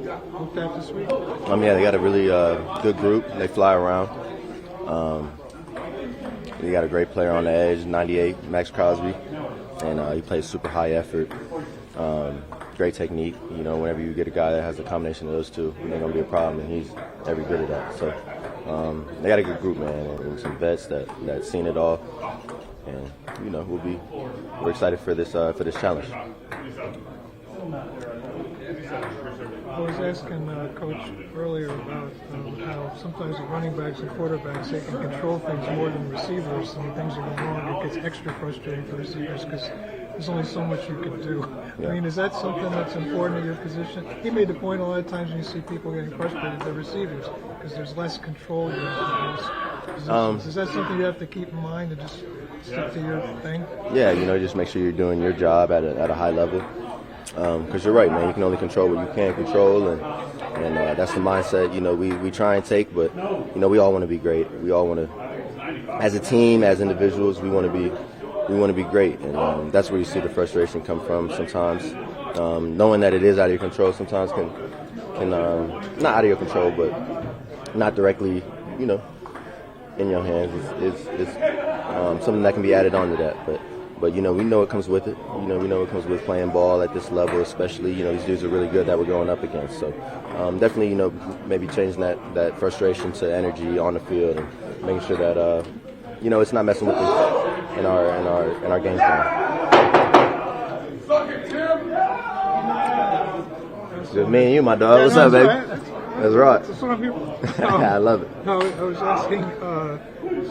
looked at this week? Yeah, they got a really good group. They fly around. They got a great player on the edge, 98, Max Crosby, and he plays super high effort. Great technique. You know, whenever you get a guy that has a combination of those two, it ain't gonna be a problem, and he's every good at that. So they got a good group, man, and some vets that seen it all, and you know we're excited for this challenge. I was asking Coach earlier about how sometimes the running backs and quarterbacks, they can control things more than receivers, and when things are going wrong, it gets extra frustrating for receivers because there's only so much you can do. Yeah. I mean, is that something that's important in your position? He made the point a lot of times when you see people getting frustrated, the receivers, because there's less control you have in those positions. Is that something you have to keep in mind and just stick to your thing? Yeah, you know, just make sure you're doing your job at a high level. Because you're right, man. You can only control what you can control, and that's the mindset. You know, we try and take, but you know, we all want to be great. We all want to, as a team, as individuals, we want to be great, and that's where you see the frustration come from sometimes. Knowing that it is out of your control sometimes can not out of your control, but not directly, you know, in your hands is something that can be added onto that, But you know, we know it comes with it. You know, we know it comes with playing ball at this level, especially. You know, these dudes are really good that we're going up against. So definitely, you know, maybe changing that frustration to energy on the field and making sure that you know, it's not messing with us in our game plan. Just me and you, my dog. What's up, baby? That's right. That's what I'm here for. I love it. No, I was asking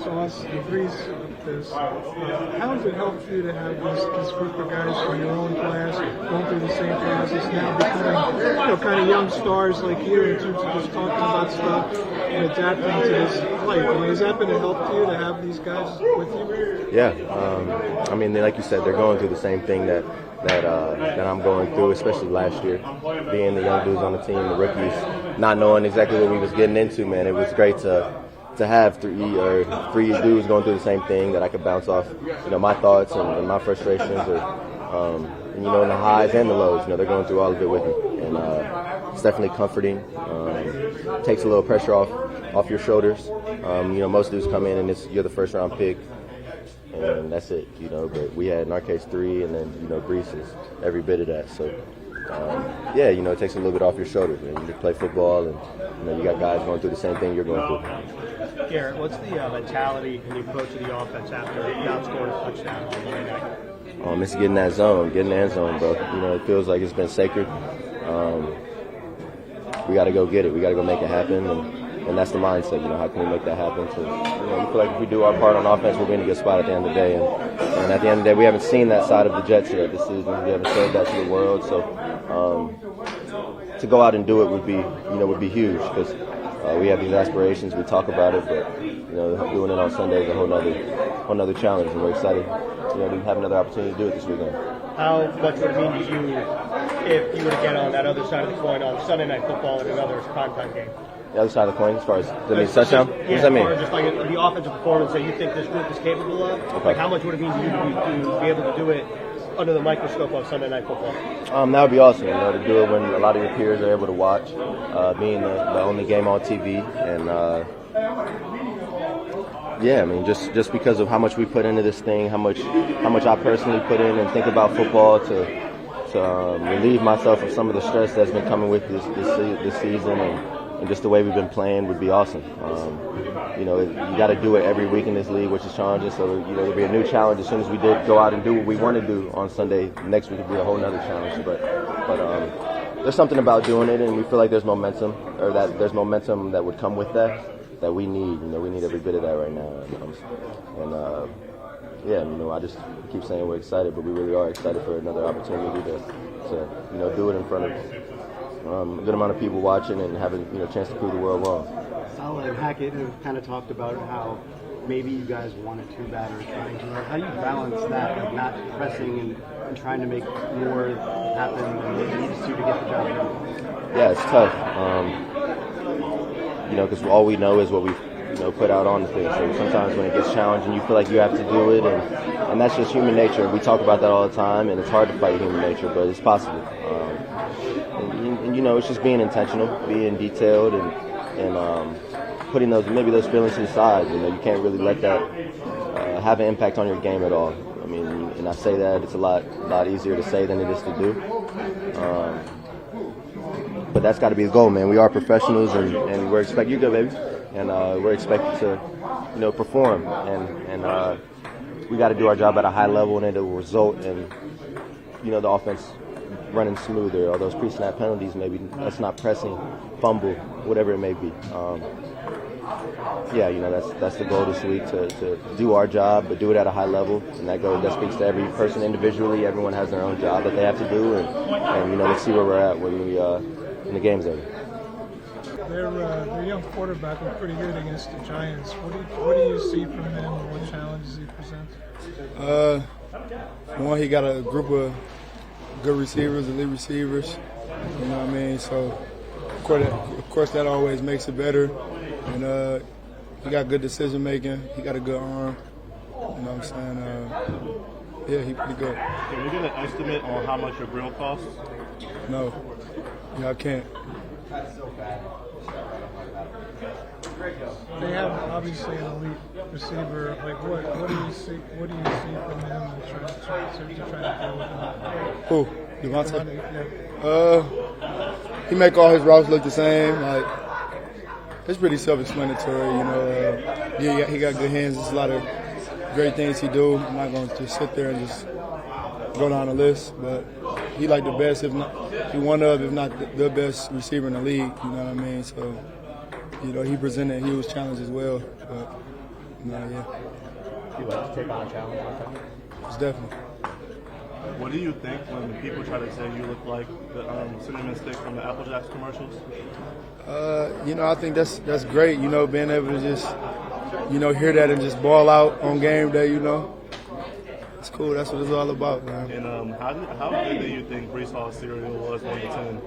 Sauce and Grease this. How has it helped you to have this group of guys from your own class going through the same process now, becoming, you know, kind of young stars like you in terms of just talking about stuff and adapting to this life? I mean, has that been a help to you to have these guys with you? Yeah. I mean, like you said, they're going through the same thing that I'm going through, especially last year, being the young dudes on the team, the rookies, not knowing exactly what we was getting into, man. It was great to have three dudes going through the same thing that I could bounce off, you know, my thoughts and my frustrations, and, you know, in the highs and the lows. You know, they're going through all of it with me, and it's definitely comforting. Takes a little pressure off your shoulders. You know, most dudes come in and you're the first round pick, and that's it, you know. But we had, in our case, 3, and then, you know, Grease is every bit of that. So, yeah, you know, it takes a little bit off your shoulders. Man. You just play football, and, you know, you got guys going through the same thing you're going through. Garrett, what's the mentality and the approach of the offense after you outscored a touchdown on Monday night? It's getting that zone, getting the end zone, bro. You know, it feels like it's been sacred. We got to go get it. We got to go make it happen, and that's the mindset. You know, how can we make that happen? So, you know, we feel like if we do our part on offense, we'll be in a good spot at the end of the day. And at the end of the day, we haven't seen that side of the Jets yet this season. We haven't showed that to the world. So to go out and do it would be huge, because we have these aspirations. We talk about it, but you know, doing it on Sunday is a whole nother challenge, and we're excited, you know, to have another opportunity to do it this weekend. How much would it mean to you if you were to get on that other side of the coin on Sunday Night Football in another primetime game? The other side of the coin, as far as the touchdown? What does that mean? Or just like the offensive performance that you think this group is capable of. Okay. Like, how much would it mean to you to be able to do it under the microscope on Sunday Night Football? That would be awesome, you know, to do it when a lot of your peers are able to watch, being the only game on TV, and yeah, I mean, just because of how much we put into this thing, how much I personally put in and think about football to relieve myself of some of the stress that's been coming with this season, and just the way we've been playing would be awesome. You know, you got to do it every week in this league, which is challenging. So, you know, there'll be a new challenge as soon as we did go out and do what we want to do on Sunday. Next week will be a whole nother challenge. But there's something about doing it, and we feel like there's momentum, or that there's momentum that would come with that we need. You know, we need every bit of that right now. And yeah, you know, I just keep saying we're excited, but we really are excited for another opportunity to you know, do it in front of a good amount of people watching and having, you know, a chance to prove the world wrong. Sal and Hackett have kind of talked about how maybe you guys wanted too bad or trying to. How do you balance that, like not pressing and trying to make more happen than you need to get the job done? Yeah, it's tough. You know, because all we know is what we've, you know, put out on the thing. So sometimes when it gets challenging, you feel like you have to do it, and that's just human nature. We talk about that all the time, and it's hard to fight human nature, but it's possible. And you know, it's just being intentional, being detailed, and putting those feelings to the side. You know, you can't really let that have an impact on your game at all. I mean, and I say that it's a lot easier to say than it is to do. But that's got to be the goal, man. We are professionals, and we're expected. You go, baby. And we're expected to, you know, perform, and we got to do our job at a high level, and it will result in, you know, the offense running smoother, or those pre-snap penalties, maybe that's not pressing, fumble, whatever it may be. Yeah, you know, that's the goal this week, to do our job, but do it at a high level, and that speaks to every person individually. Everyone has their own job that they have to do, and you know, let's see where we're at when the game's over. Their young quarterback was pretty good against the Giants. What do you see from him? What challenges he presents? One, he got a group of good receivers, elite receivers. You know what I mean? So, of course, that always makes it better. And he got good decision making. He got a good arm. You know what I'm saying? Yeah, he pretty good. Can we get an estimate on how much your grill costs? No, yeah, I can't. They have obviously an elite receiver. Like, what do you see? What do you see from him to try to deal with him? Who? Devontae? Yeah. He make all his routes look the same. Like, it's pretty self-explanatory, you know. Yeah, he got good hands. There's a lot of great things he do. I'm not going to just sit there and just go down the list, but he like the best, if not one of, if not the best receiver in the league. You know what I mean? So, you know, he presented a huge challenge as well. But, you know, yeah. You like to take on a challenge like that? It's definitely. What do you think when people try to say you look like the cinnamon stick from the Apple Jacks commercials? You know, I think that's great. You know, being able to just, you know, hear that and just ball out on game day. You know, it's cool. That's what it's all about, man. And how good do you think Brees Hall's cereal was 1 to 10?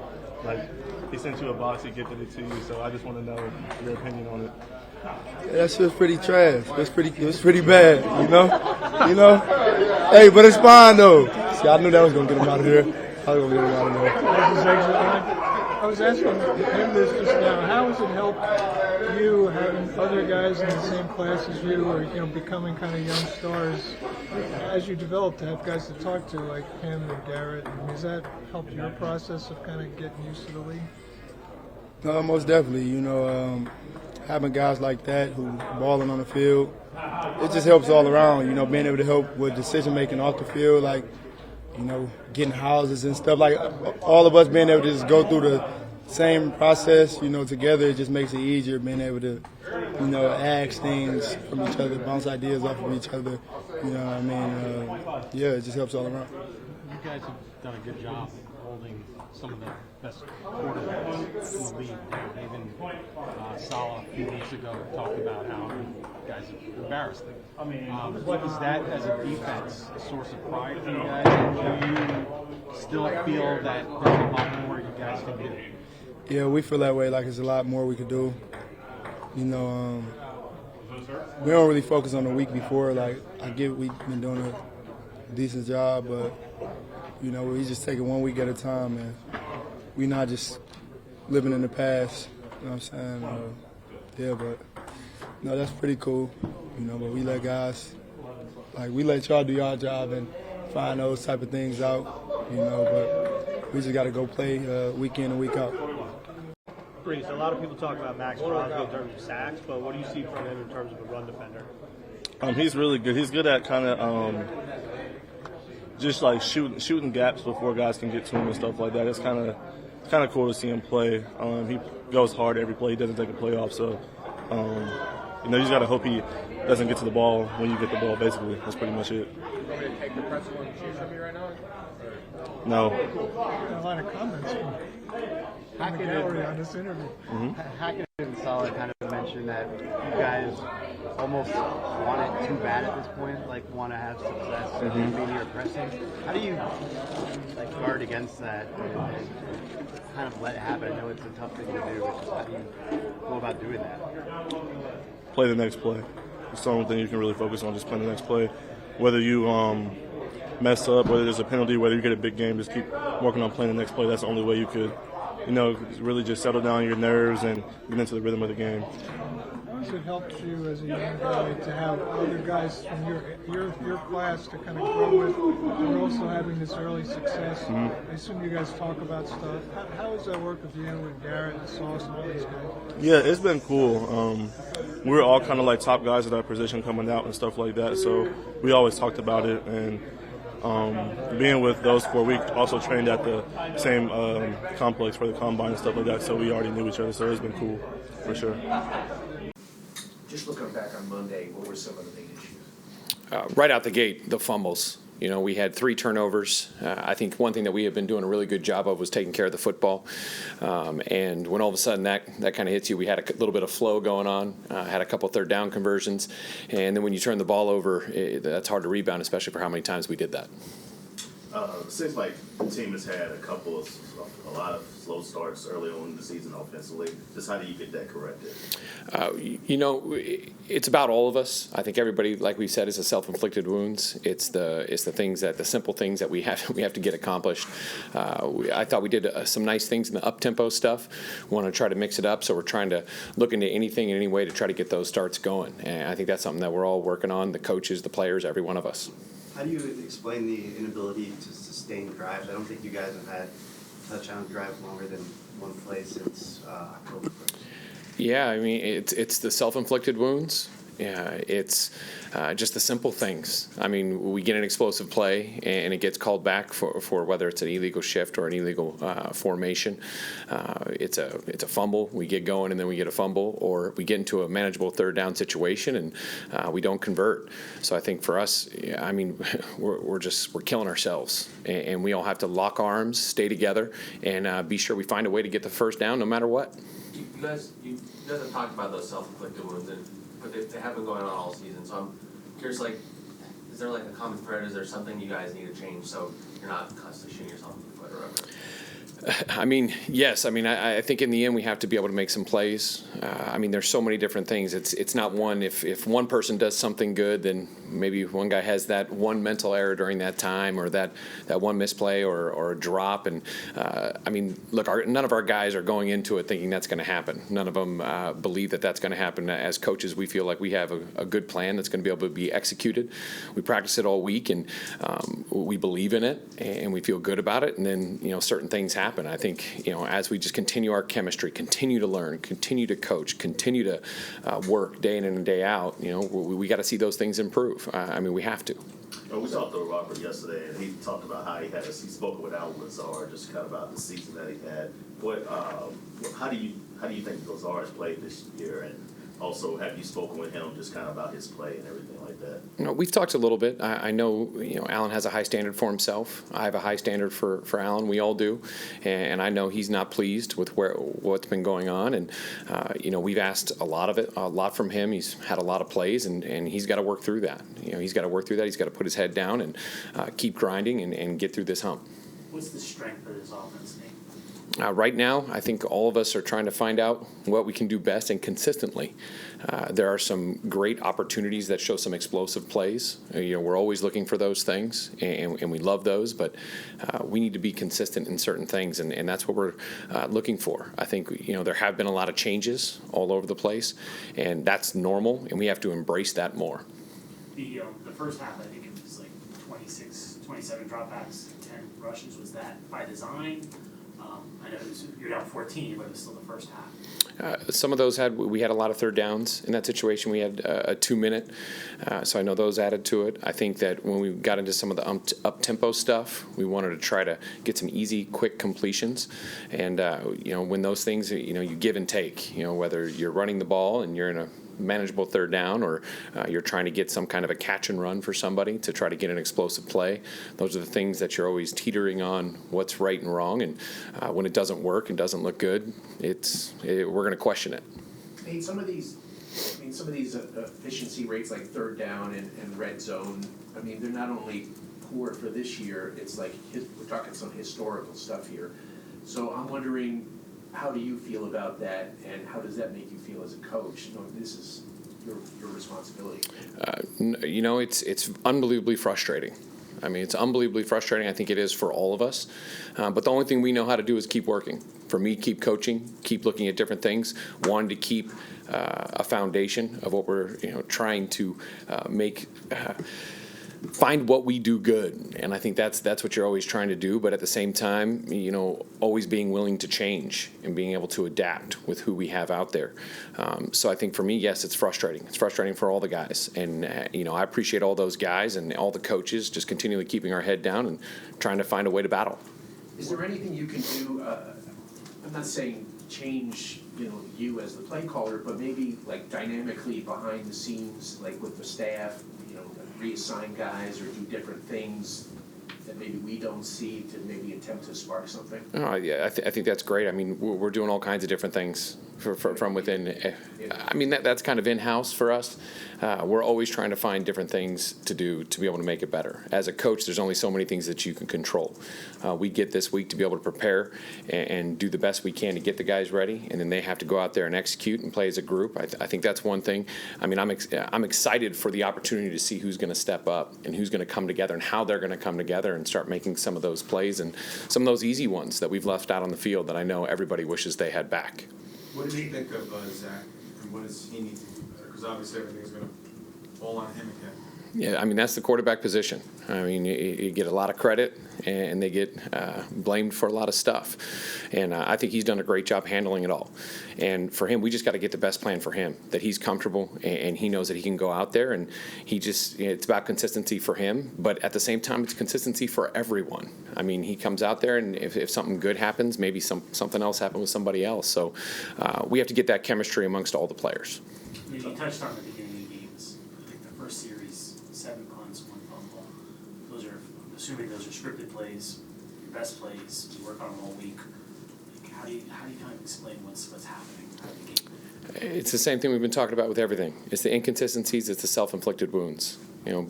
Like, he sent you a box, he gifted it to you. So I just want to know your opinion on it. That shit's pretty trash. It was pretty bad, you know. Hey, but it's fine though. See, I knew that was gonna get him out of here. I was gonna get him out of there. I was asking him this just now. How has it helped you having other guys in the same class as you, or, you know, becoming kind of young stars as you develop, to have guys to talk to like him and Garrett? I mean, has that helped your process of kind of getting used to the league? Most definitely. You know, having guys like that who balling on the field, it just helps all around. You know, being able to help with decision making off the field, like, you know, getting houses and stuff. Like, all of us being able to just go through the same process, you know, together, it just makes it easier being able to, you know, ask things from each other, bounce ideas off of each other. You know what I mean? Yeah, it just helps all around. You guys have done a good job holding some of the best quarterbacks in the league. Even Salah a few weeks ago talked about how you guys have embarrassed them. Is that, as a defense, a source of pride for you guys? Or do you still feel that there's a lot more you guys can do? Yeah, we feel that way. Like, there's a lot more we could do. You know, we don't really focus on the week before. Like, I get we've been doing a decent job, but, you know, we just take it 1 week at a time, and we not just living in the past. You know what I'm saying? Yeah, but no, that's pretty cool. You know, but we let guys, like, we let y'all do y'all job and find those type of things out. You know, but we just got to go play week in and week out. Brees, a lot of people talk about Max Crosby in terms of sacks, but what do you see from him in terms of a run defender? He's really good. He's good at kind of just like shooting gaps before guys can get to him and stuff like that. It's kind of cool to see him play. He goes hard every play. He doesn't take a play off. So, you know, you just got to hope he doesn't get to the ball when you get the ball, basically. That's pretty much it. You want me to take the pretzel and cheese from you right now? No. A lot of comments from the gallery on this interview. Hackett and Salah kind of mentioned that you guys almost want it too bad at this point, like want to have success, so maybe you're pressing. How do you guard against that and kind of let it happen? I know it's a tough thing to do, which is how do you go about doing that? Play the next play. It's the only thing you can really focus on, just playing the next play. Whether you mess up, whether there's a penalty, whether you get a big game, just keep working on playing the next play. That's the only way you could really just settle down your nerves and get into the rhythm of the game. How has it helped you as a young guy to have other guys from your class to kind of grow with? You're also having this early success. I assume you guys talk about stuff. How does that work with you and Garrett and Sauce and all these guys? Yeah, it's been cool. We're all kind of like top guys at our position coming out and stuff like that, so we always talked about it. And being with those 4 weeks, also trained at the same complex for the combine and stuff like that, so we already knew each other, so it's been cool for sure. Just looking back on Monday, what were some of the big issues? Right out the gate, the fumbles. We had 3 turnovers. I think one thing that we have been doing a really good job of was taking care of the football. And when all of a sudden that kind of hits you, we had a little bit of flow going on, had a couple third down conversions. And then when you turn the ball over, that's hard to rebound, especially for how many times we did that. It seems like the team has had a lot of slow starts early on in the season offensively. Just how do you get that corrected? It's about all of us. I think everybody, like we said, is a self-inflicted wounds. It's the simple things that we have to get accomplished. I thought we did some nice things in the up-tempo stuff. We want to try to mix it up, so we're trying to look into anything in any way to try to get those starts going. And I think that's something that we're all working on, the coaches, the players, every one of us. How do you explain the inability to sustain drives? I don't think you guys have had touchdown drives longer than one play since October 1st. Yeah, I mean, it's the self-inflicted wounds. Yeah, it's just the simple things. I mean, we get an explosive play and it gets called back for whether it's an illegal shift or an illegal formation. It's a fumble. We get going and then we get a fumble, or we get into a manageable third down situation and we don't convert. So I think for us, I mean, we're killing ourselves, and we all have to lock arms, stay together, and be sure we find a way to get the first down no matter what. You guys have talked about those self-inflicted wounds, but they have been going on all season. So I'm curious, is there a common thread? Is there something you guys need to change so you're not constantly shooting yourself in the foot or whatever? I mean, yes. I mean, I think in the end we have to be able to make some plays. I mean, there's so many different things. It's not one. If one person does something good, then maybe one guy has that one mental error during that time, or that one misplay or a drop. And I mean, look, none of our guys are going into it thinking that's going to happen. None of them believe that that's going to happen. As coaches, we feel like we have a good plan that's going to be able to be executed. We practice it all week, and we believe in it, and we feel good about it. And then certain things happen. I think as we just continue our chemistry, continue to learn, continue to coach, continue to work day in and day out, we got to see those things improve. I mean, we have to. We talked to Robert yesterday, and he talked about how he spoke with Alan Lazar, just kind of about the season that he had. How do you think Lazar has played this year, and also have you spoken with him just kind of about his play and everything like that? We've talked a little bit. I know Alan has a high standard for himself. I have a high standard for Alan. We all do, and I know he's not pleased with what's been going on. And we've asked a lot from him. He's had a lot of plays, and he's got to work through that. He's got to work through that. He's got to put his head down and keep grinding and get through this hump. What's the strength of this offense, Nate? Right now, I think all of us are trying to find out what we can do best and consistently. There are some great opportunities that show some explosive plays. We're always looking for those things, and we love those, but we need to be consistent in certain things, and that's what we're looking for. I think there have been a lot of changes all over the place, and that's normal, and we have to embrace that more. The first half, I think it was 27 dropbacks, 10 rushes. Was that by design? I know you're down 14, but it's still the first half. Some of those we had a lot of third downs in that situation. We had a 2-minute, so I know those added to it. I think that when we got into some of the up-tempo stuff, we wanted to try to get some easy, quick completions. And when those things, you give and take. Whether you're running the ball and you're in a manageable third down, or you're trying to get some kind of a catch and run for somebody to try to get an explosive play. Those are the things that you're always teetering on what's right and wrong, and when it doesn't work and doesn't look good, we're going to question it. Hey, some of these efficiency rates like third down and red zone, I mean, they're not only poor for this year, it's like we're talking some historical stuff here. So I'm wondering, how do you feel about that, and how does that make you feel as a coach, knowing this is your responsibility? It's unbelievably frustrating. I mean, it's unbelievably frustrating. I think it is for all of us. But the only thing we know how to do is keep working. for me, keep coaching, keep looking at different things. One, to keep a foundation of what we're trying to find what we do good, and I think that's what you're always trying to do. But at the same time, always being willing to change and being able to adapt with who we have out there. So I think for me, yes, it's frustrating. It's frustrating for all the guys, and I appreciate all those guys and all the coaches just continually keeping our head down and trying to find a way to battle. Is there anything you can do? I'm not saying change, you as the play caller, but maybe like dynamically behind the scenes, like with the staff, reassign guys or do different things that maybe we don't see to maybe attempt to spark something? Oh, yeah, I think that's great. I mean, we're doing all kinds of different things from within. I mean, that's kind of in-house for us. We're always trying to find different things to do to be able to make it better. As a coach, there's only so many things that you can control. We get this week to be able to prepare and do the best we can to get the guys ready, and then they have to go out there and execute and play as a group. I think that's one thing. I mean, I'm excited for the opportunity to see who's going to step up and who's going to come together and how they're going to come together and start making some of those plays and some of those easy ones that we've left out on the field that I know everybody wishes they had back. What does he think of Zach, and what does he need to do better? Because obviously everything's going to fall on him again. Yeah, I mean, that's the quarterback position. I mean, you get a lot of credit, and they get blamed for a lot of stuff. And I think he's done a great job handling it all. And for him, we just got to get the best plan for him, that he's comfortable, and he knows that he can go out there, and he just, it's about consistency for him. But at the same time, it's consistency for everyone. I mean, he comes out there, and if something good happens, maybe something else happened with somebody else. So we have to get that chemistry amongst all the players. You touched on the beginning of games. I think the first series, 7 punts, 1 fumble. I'm assuming those are scripted plays, your best plays. You work on them all week. Like, how do you kind of explain what's happening out of the game? It's the same thing we've been talking about with everything. It's the inconsistencies. It's the self-inflicted wounds.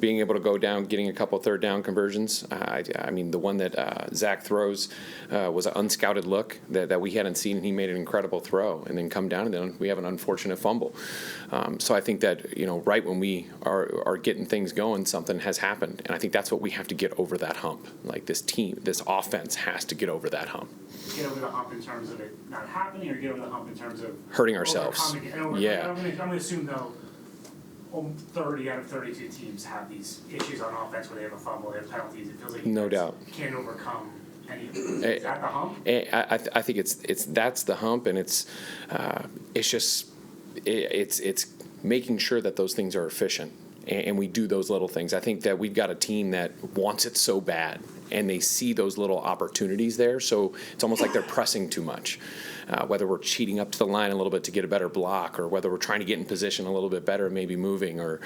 Being able to go down, getting a couple third down conversions. I mean, the one that Zach throws was an unscouted look that we hadn't seen, and he made an incredible throw, and then come down, and then we have an unfortunate fumble. So I think that, right when we are getting things going, something has happened, and I think that's what we have to get over that hump. Like this team, this offense has to get over that hump. Get over the hump in terms of it not happening, or get over the hump in terms of hurting ourselves. Yeah. I'm going to assume, though, 30 out of 32 teams have these issues on offense where they have a fumble, they have penalties. It feels like no doubt you can't overcome any of them. Is that the hump? I think that's the hump, and it's making sure that those things are efficient, and we do those little things. I think that we've got a team that wants it so bad, and they see those little opportunities there, so it's almost like they're pressing too much. Whether we're cheating up to the line a little bit to get a better block, or whether we're trying to get in position a little bit better, maybe moving, or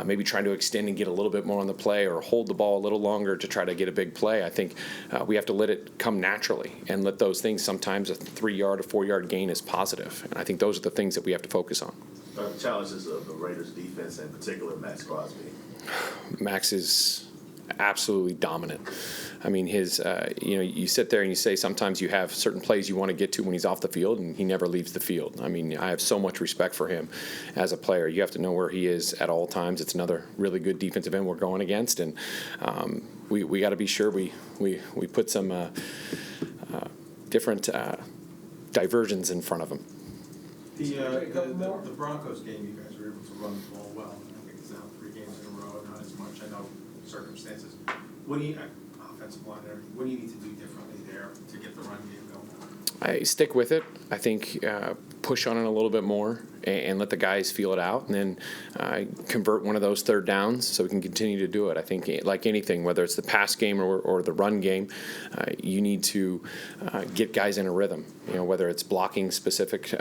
maybe trying to extend and get a little bit more on the play, or hold the ball a little longer to try to get a big play. I think we have to let it come naturally and let those things, sometimes a 3-yard or 4-yard gain is positive. And I think those are the things that we have to focus on. The challenges of the Raiders defense, in particular, Max Crosby. Max is absolutely dominant. I mean, you sit there and you say sometimes you have certain plays you want to get to when he's off the field, and he never leaves the field. I mean, I have so much respect for him as a player. You have to know where he is at all times. It's another really good defensive end we're going against, and we got to be sure we put some different diversions in front of him. The Broncos game, you guys were able to run the ball well. I think it's now 3 games in a row, not as much. I know circumstances. Offensive line, what do you need to do differently there to get the run game going? I stick with it. I think push on it a little bit more and let the guys feel it out, and then convert one of those third downs so we can continue to do it. I think, like anything, whether it's the pass game or the run game, you need to get guys in a rhythm. Whether it's blocking specific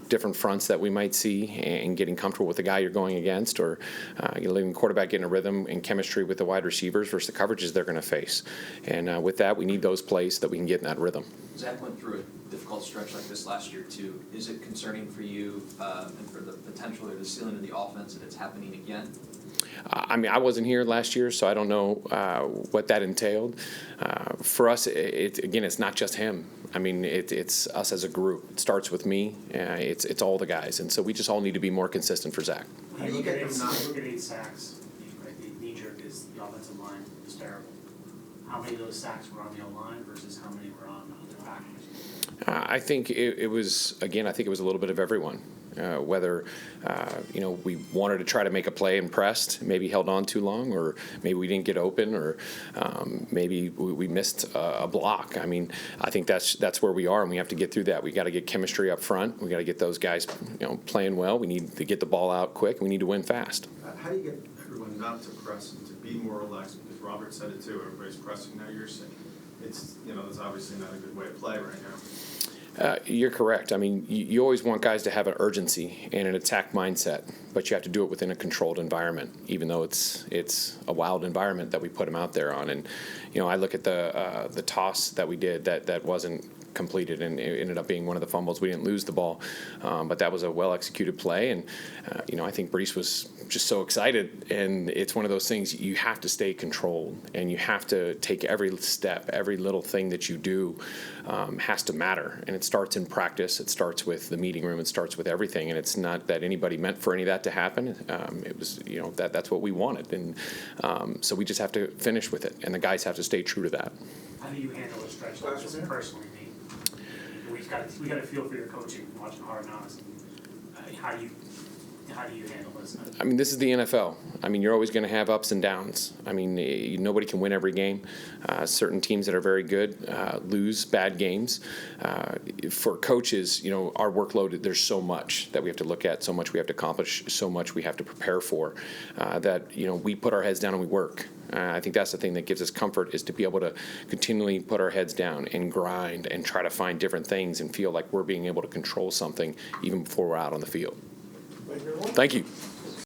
different fronts that we might see and getting comfortable with the guy you're going against, or letting the quarterback get in a rhythm and chemistry with the wide receivers versus the coverages they're going to face. And with that, we need those plays so that we can get in that rhythm. Zach went through a difficult stretch like this last year too. Is it concerning for you and for the potential or the ceiling of the offense that it's happening again? I mean, I wasn't here last year, so I don't know what that entailed. For us, it's not just him. I mean, it's us as a group. It starts with me. It's all the guys, and so we just all need to be more consistent for Zach. When you look at 8 sacks, the knee-jerk is the offensive line is terrible. How many of those sacks were on the O-line versus how many were on the backers? I think it was, again, I think it was a little bit of everyone. Whether, we wanted to try to make a play and pressed, maybe held on too long, or maybe we didn't get open, or maybe we missed a block. I mean, I think that's where we are, and we have to get through that. We got to get chemistry up front. We got to get those guys, playing well. We need to get the ball out quick. We need to win fast. How do you get everyone not to press and to be more relaxed? Because Robert said it too. Everybody's pressing now. You're saying it's it's obviously not a good way to play right now. You're correct. I mean, you always want guys to have an urgency and an attack mindset, but you have to do it within a controlled environment, even though it's a wild environment that we put them out there on. And I look at the toss that we did that wasn't completed, and it ended up being one of the fumbles. We didn't lose the ball, but that was a well-executed play. And I think Brees was just so excited, and it's one of those things you have to stay controlled, and you have to take every step, every little thing that you do has to matter. And it starts in practice. It starts with the meeting room. It starts with everything. And it's not that anybody meant for any of that to happen. It was, that's what we wanted. And so we just have to finish with it, and the guys have to stay true to that. How do you handle a stretch like this personally, Nate? We got to feel for your coaching, watching Hard Knocks. How do you handle this? I mean, this is the NFL. I mean, you're always going to have ups and downs. I mean, nobody can win every game. Certain teams that are very good lose bad games. For coaches, our workload, there's so much that we have to look at, so much we have to accomplish, so much we have to prepare for, that, we put our heads down and we work. I think that's the thing that gives us comfort, is to be able to continually put our heads down and grind and try to find different things and feel like we're being able to control something even before we're out on the field. Thank you.